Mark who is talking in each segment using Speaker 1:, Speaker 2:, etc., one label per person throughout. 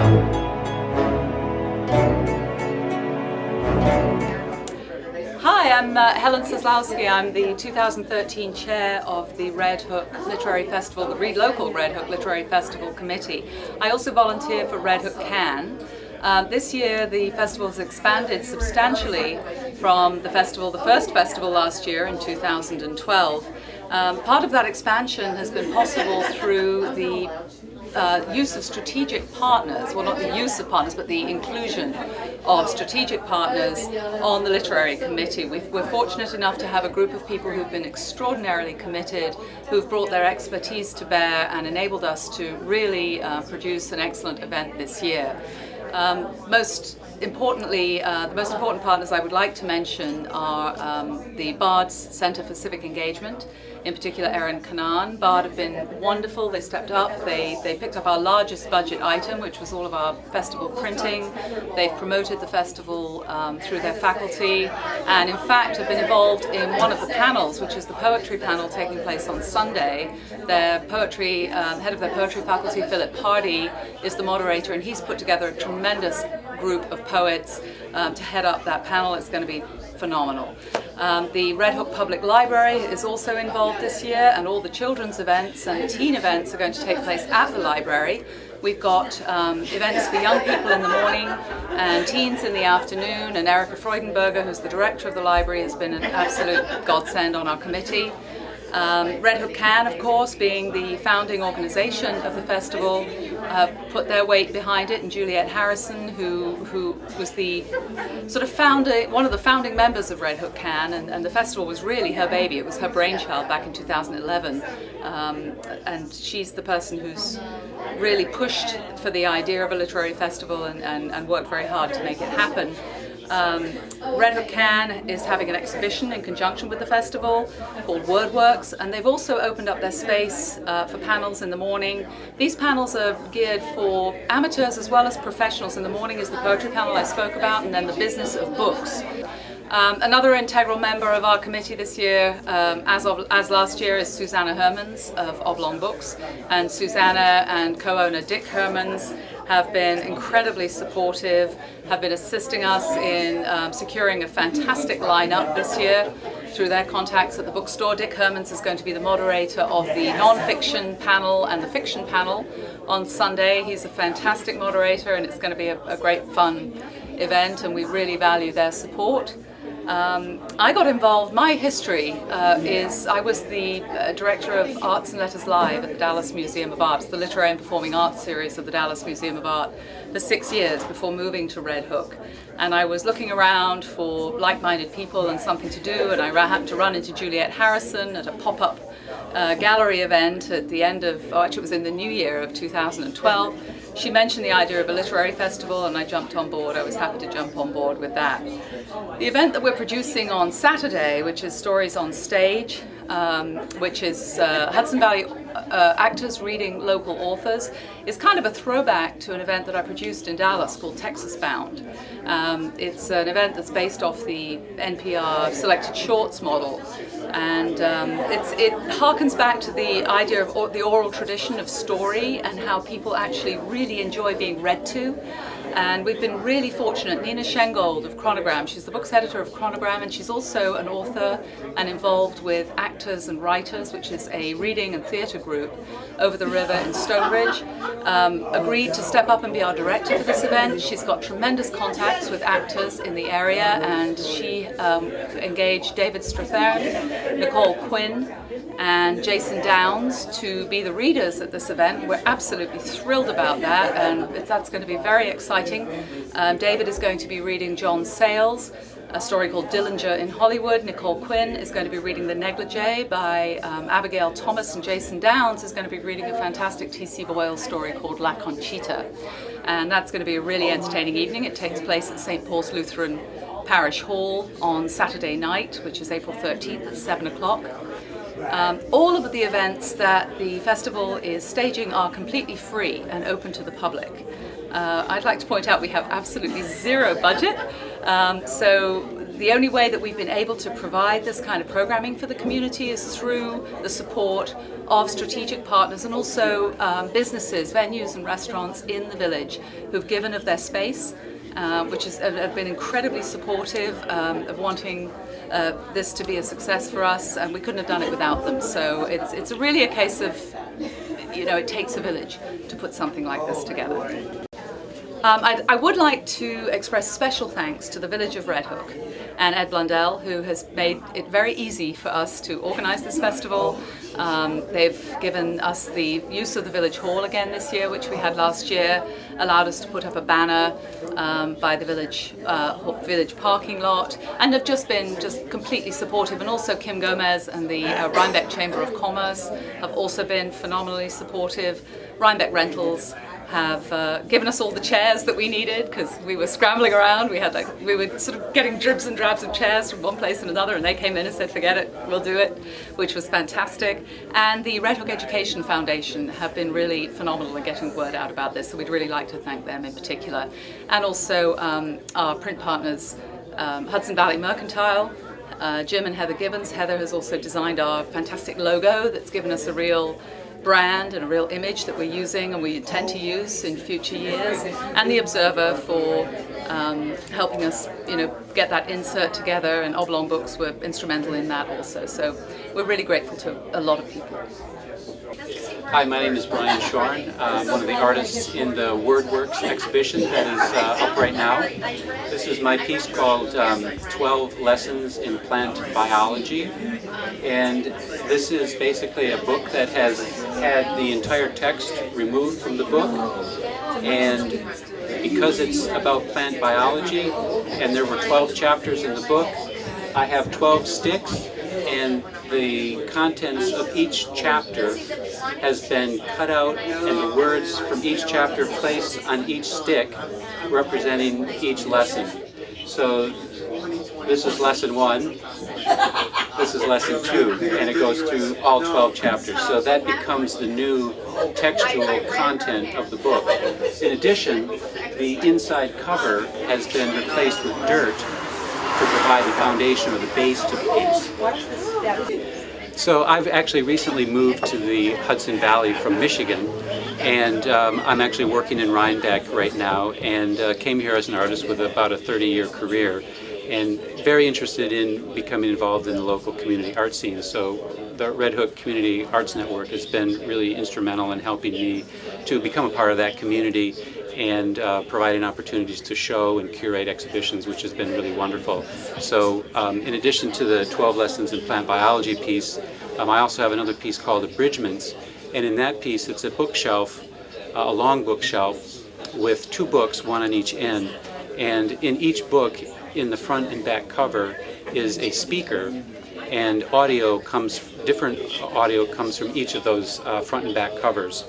Speaker 1: Hi, I'm Helen Soslowski. I'm the 2013 chair of the Red Hook Literary Festival, the Read Local Red Hook Literary Festival Committee. I also volunteer for Red Hook Cannes. This year the festival has expanded substantially from the first festival last year in 2012. Part of that expansion has been possible through the use of strategic partners, well not the use of partners but the inclusion of strategic partners on the literary committee. We're fortunate enough to have a group of people who've been extraordinarily committed, who've brought their expertise to bear and enabled us to really produce an excellent event this year. Most importantly, the most important partners I would like to mention are the Bard's Centre for Civic Engagement, in particular Erin Canaan. Bard have been wonderful. They stepped up. They picked up our largest budget item, which was all of our festival printing. They've promoted the festival through their faculty, and in fact have been involved in one of the panels, which is the poetry panel taking place on Sunday. Their poetry, head of their poetry faculty, Philip Hardy, is the moderator, and he's put together a tremendous group of poets to head up that panel. It's going to be phenomenal. The Red Hook Public Library is also involved this year, and all the children's events and teen events are going to take place at the library. We've got events for young people in the morning and teens in the afternoon, and Erica Freudenberger, who's the director of the library, has been an absolute godsend on our committee. Red Hook Cannes, of course, being the founding organization of the festival, have put their weight behind it, and Juliet Harrison, who was the sort of one of the founding members of Red Hook Cannes, and the festival was really her baby. It was her brainchild back in 2011, and she's the person who's really pushed for the idea of a literary festival and worked very hard to make it happen. Red Hook Cannes is having an exhibition in conjunction with the festival called WordWorks, and they've also opened up their space for panels in the morning. These panels are geared for amateurs as well as professionals. In the morning is the poetry panel I spoke about, and then the business of books. Another integral member of our committee this year, as last year, is Susanna Hermans of Oblong Books, and Susanna and co-owner Dick Hermans have been incredibly supportive, have been assisting us in securing a fantastic lineup this year through their contacts at the bookstore. Dick Hermans is going to be the moderator of the non-fiction panel and the fiction panel on Sunday. He's a fantastic moderator, and it's going to be a great fun event, and we really value their support. I got involved, my history is I was the director of Arts and Letters Live at the Dallas Museum of Art, the Literary and Performing Arts series of the Dallas Museum of Art, for 6 years before moving to Red Hook. And I was looking around for like-minded people and something to do, and I happened to run into Juliet Harrison at a pop-up gallery event at the end of, actually it was in the new year of 2012. She mentioned the idea of a literary festival, and I jumped on board. I was happy to jump on board with that. The event that we're producing on Saturday, which is Stories on Stage, which is Hudson Valley actors reading local authors, is kind of a throwback to an event that I produced in Dallas called Texas Bound. It's an event that's based off the NPR Selected Shorts model, and it harkens back to the idea of the oral tradition of story and how people actually really enjoy being read to. And we've been really fortunate. Nina Schengold of Chronogram, she's the books editor of Chronogram, and she's also an author and involved with Actors and Writers, which is a reading and theatre group over the river in Stonebridge, agreed to step up and be our director for this event. She's got tremendous contacts with actors in the area, and she engaged David Strathern, Nicole Quinn, and Jason Downs to be the readers at this event. We're absolutely thrilled about that, and that's going to be very exciting. David is going to be reading John Sayles, a story called Dillinger in Hollywood. Nicole Quinn is going to be reading The Negligee by Abigail Thomas, and Jason Downs is going to be reading a fantastic T.C. Boyle story called La Conchita. And that's going to be a really entertaining evening. It takes place at St. Paul's Lutheran Parish Hall on Saturday night, which is April 13th at 7 o'clock. All of the events that the festival is staging are completely free and open to the public. I'd like to point out we have absolutely zero budget, so the only way that we've been able to provide this kind of programming for the community is through the support of strategic partners and also businesses, venues and restaurants in the village who've given of their space, which have been incredibly supportive of wanting this to be a success for us, and we couldn't have done it without them. So it's really a case of, it takes a village to put something like this together. I would like to express special thanks to the Village of Red Hook and Ed Blundell, who has made it very easy for us to organise this festival. They've given us the use of the Village Hall again this year, which we had last year, allowed us to put up a banner by the village parking lot, and have just been completely supportive. And also Kim Gomez and the Rhinebeck Chamber of Commerce have also been phenomenally supportive. Rhinebeck Rentals have given us all the chairs that we needed, because we were scrambling around. We were sort of getting dribs and drabs of chairs from one place and another, and they came in and said, forget it, we'll do it, which was fantastic. And the Red Hook Education Foundation have been really phenomenal in getting word out about this, so we'd really like to thank them in particular. And also our print partners, Hudson Valley Mercantile, Jim and Heather Gibbons. Heather has also designed our fantastic logo that's given us a real brand and a real image that we're using and we intend to use in future years, and the Observer for helping us get that insert together, and Oblong Books were instrumental in that also. So we're really grateful to a lot of people.
Speaker 2: Hi, my name is Brian Shorn. I'm one of the artists in the WordWorks exhibition that is up right now. This is my piece called 12 Lessons in Plant Biology, and this is basically a book that has had the entire text removed from the book, and because it's about plant biology and there were 12 chapters in the book, I have 12 sticks, and the contents of each chapter has been cut out and the words from each chapter placed on each stick representing each lesson. So this is lesson 1, this is lesson 2, and it goes through all 12 chapters. So that becomes the new textual content of the book. In addition, the inside cover has been replaced with dirt to provide the foundation or the base to the piece. So I've actually recently moved to the Hudson Valley from Michigan, and I'm actually working in Rhinebeck right now, and came here as an artist with about a 30-year career, and very interested in becoming involved in the local community art scene. So the Red Hook Community Arts Network has been really instrumental in helping me to become a part of that community and providing opportunities to show and curate exhibitions, which has been really wonderful. So in addition to the 12 Lessons in Plant Biology piece, I also have another piece called Abridgments, and in that piece it's a bookshelf, a long bookshelf with 2 books, one on each end, and in each book, in the front and back cover, is a speaker, and different audio comes from each of those front and back covers.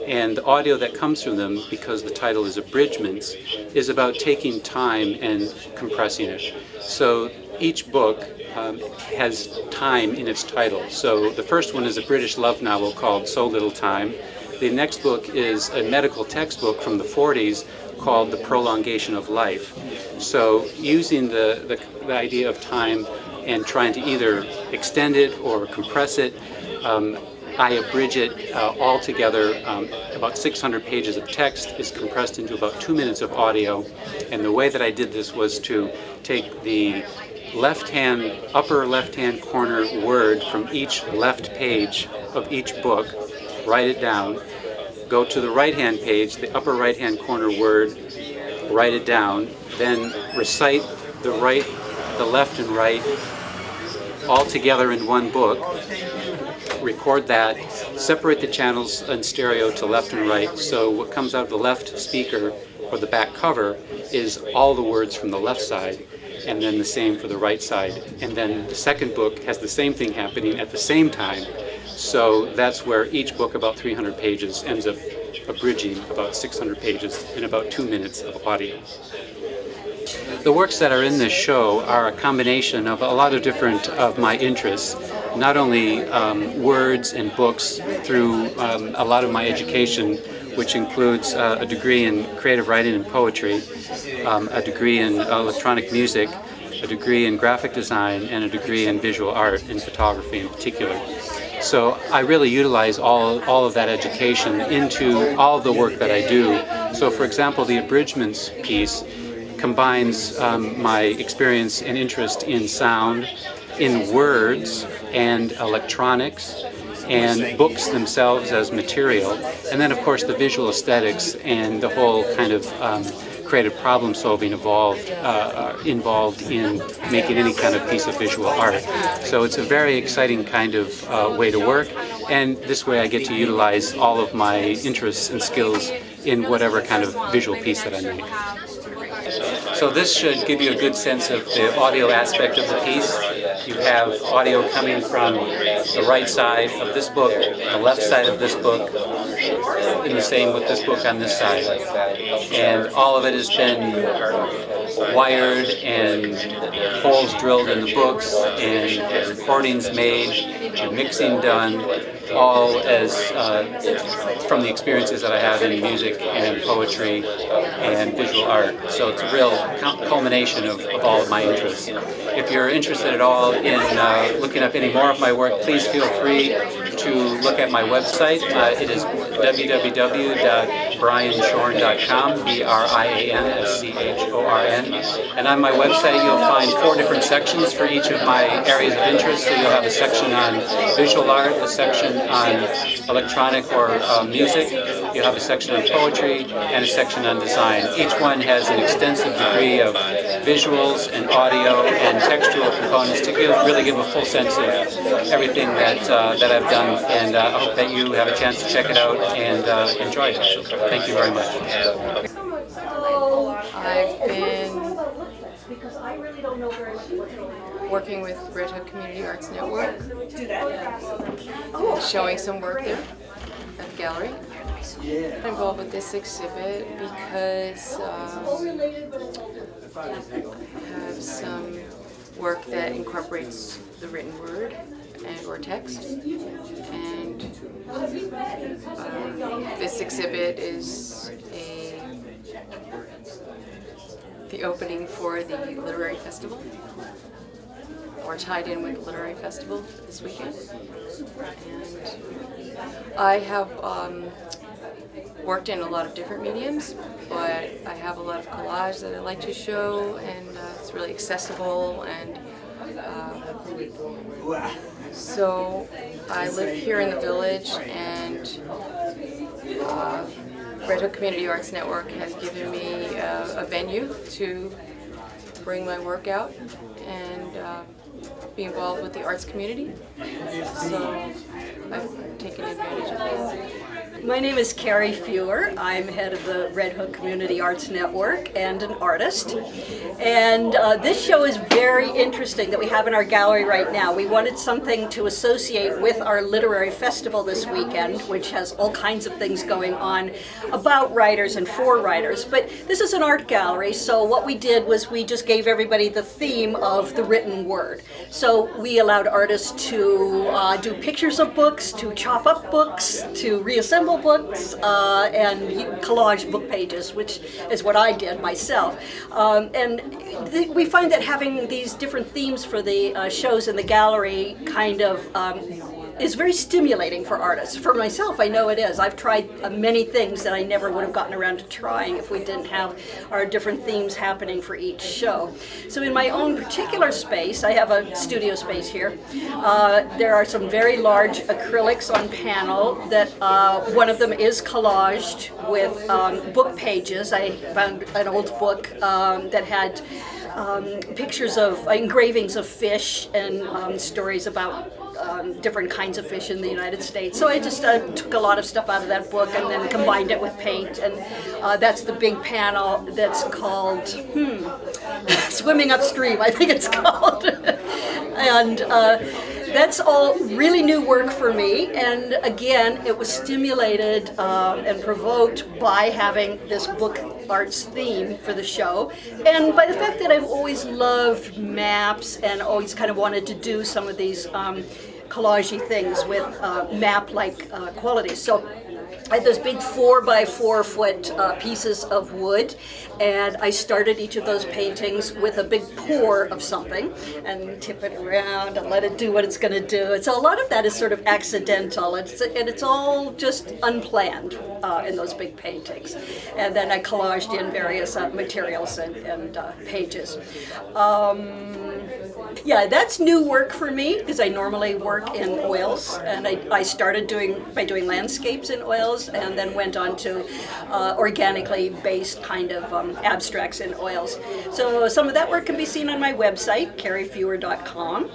Speaker 2: And the audio that comes from them, because the title is Abridgments, is about taking time and compressing it. So each book has time in its title. So the first one is a British love novel called So Little Time. The next book is a medical textbook from the 40s called The Prolongation of Life. So using the idea of time and trying to either extend it or compress it, I abridge it all together. About 600 pages of text is compressed into about 2 minutes of audio. And the way that I did this was to take the upper left-hand corner word from each left page of each book, write it down, go to the right-hand page, the upper right-hand corner word, write it down, then recite the left and right all together in one book, record that, separate the channels in stereo to left and right, so what comes out of the left speaker or the back cover is all the words from the left side, and then the same for the right side. And then the second book has the same thing happening at the same time. So that's where each book, about 300 pages, ends up abridging about 600 pages in about 2 minutes of audio. The works that are in this show are a combination of a lot of different of my interests, not only words and books through a lot of my education, which includes a degree in creative writing and poetry, a degree in electronic music, a degree in graphic design, and a degree in visual art, in photography in particular. So I really utilize all of that education into all of the work that I do. So for example, the abridgments piece combines my experience and interest in sound, in words and electronics, and books themselves as material, and then of course the visual aesthetics and the whole kind of creative problem solving involved in making any kind of piece of visual art. So it's a very exciting kind of way to work, and this way I get to utilize all of my interests and skills in whatever kind of visual piece that I make. So this should give you a good sense of the audio aspect of the piece. You have audio coming from the right side of this book, the left side of this book, and the same with this book on this side. And all of it has been wired and holes drilled in the books and recordings made and mixing done, all as from the experiences that I have in music and poetry and visual art. So it's a real culmination of all of my interests. If you're interested at all in looking up any more of my work, please feel free to look at my website. It is www.brianshorn.com, BRIANSCHORN. And on my website you'll find 4 different sections for each of my areas of interest. So you'll have a section on visual art, a section on electronic or music, you'll have a section on poetry, and a section on design. Each one has an extensive degree of visuals and audio and textual components to really give a full sense of everything that I've done, and I hope that you have a chance to check it out and enjoy it. So thank you very much.
Speaker 3: I've been working with Red Hook Community Arts Network, showing some work there at the gallery. I'm involved with this exhibit because I have some work that incorporates the written word and or text, and this exhibit is the opening for the literary festival, or tied in with the literary festival this weekend. And I have worked in a lot of different mediums, but I have a lot of collage that I like to show, and it's really accessible, and so I live here in the village, and Red Hook Community Arts Network has given me a venue to bring my work out and be involved with the arts community. So I've taken advantage of this.
Speaker 4: My name is Carrie Fewer. I'm head of the Red Hook Community Arts Network and an artist. And this show is very interesting that we have in our gallery right now. We wanted something to associate with our literary festival this weekend, which has all kinds of things going on about writers and for writers. But this is an art gallery, so what we did was we just gave everybody the theme of the written word. So we allowed artists to do pictures of books, to chop up books, to reassemble books, and collage book pages, which is what I did myself. And we find that having these different themes for the shows in the gallery kind of is very stimulating for artists. For myself, I know it is. I've tried many things that I never would have gotten around to trying if we didn't have our different themes happening for each show. So in my own particular space, I have a studio space here. There are some very large acrylics on panel that one of them is collaged with book pages. I found an old book that had pictures of engravings of fish and stories about different kinds of fish in the United States. So I just took a lot of stuff out of that book and then combined it with paint, and that's the big panel that's called Swimming Upstream, I think it's called. And that's all really new work for me, and again, it was stimulated and provoked by having this book arts theme for the show, and by the fact that I've always loved maps and always kind of wanted to do some of these collagey things with map-like qualities. So I had those big 4x4 foot pieces of wood, and I started each of those paintings with a big pour of something and tip it around and let it do what it's going to do. And so a lot of that is sort of accidental, and it's all just unplanned in those big paintings. And then I collaged in various materials and pages. Yeah, that's new work for me because I normally work in oils, and I started by doing landscapes in oils, and then went on to organically based kind of abstracts in oils. So some of that work can be seen on my website, carriefewer.com,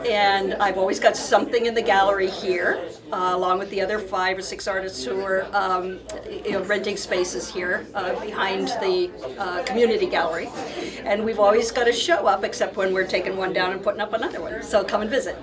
Speaker 4: and I've always got something in the gallery here, along with the other 5 or 6 artists who are renting spaces here behind the community gallery. And we've always got a show up, except when we're taking one down and putting up another one. So come and visit.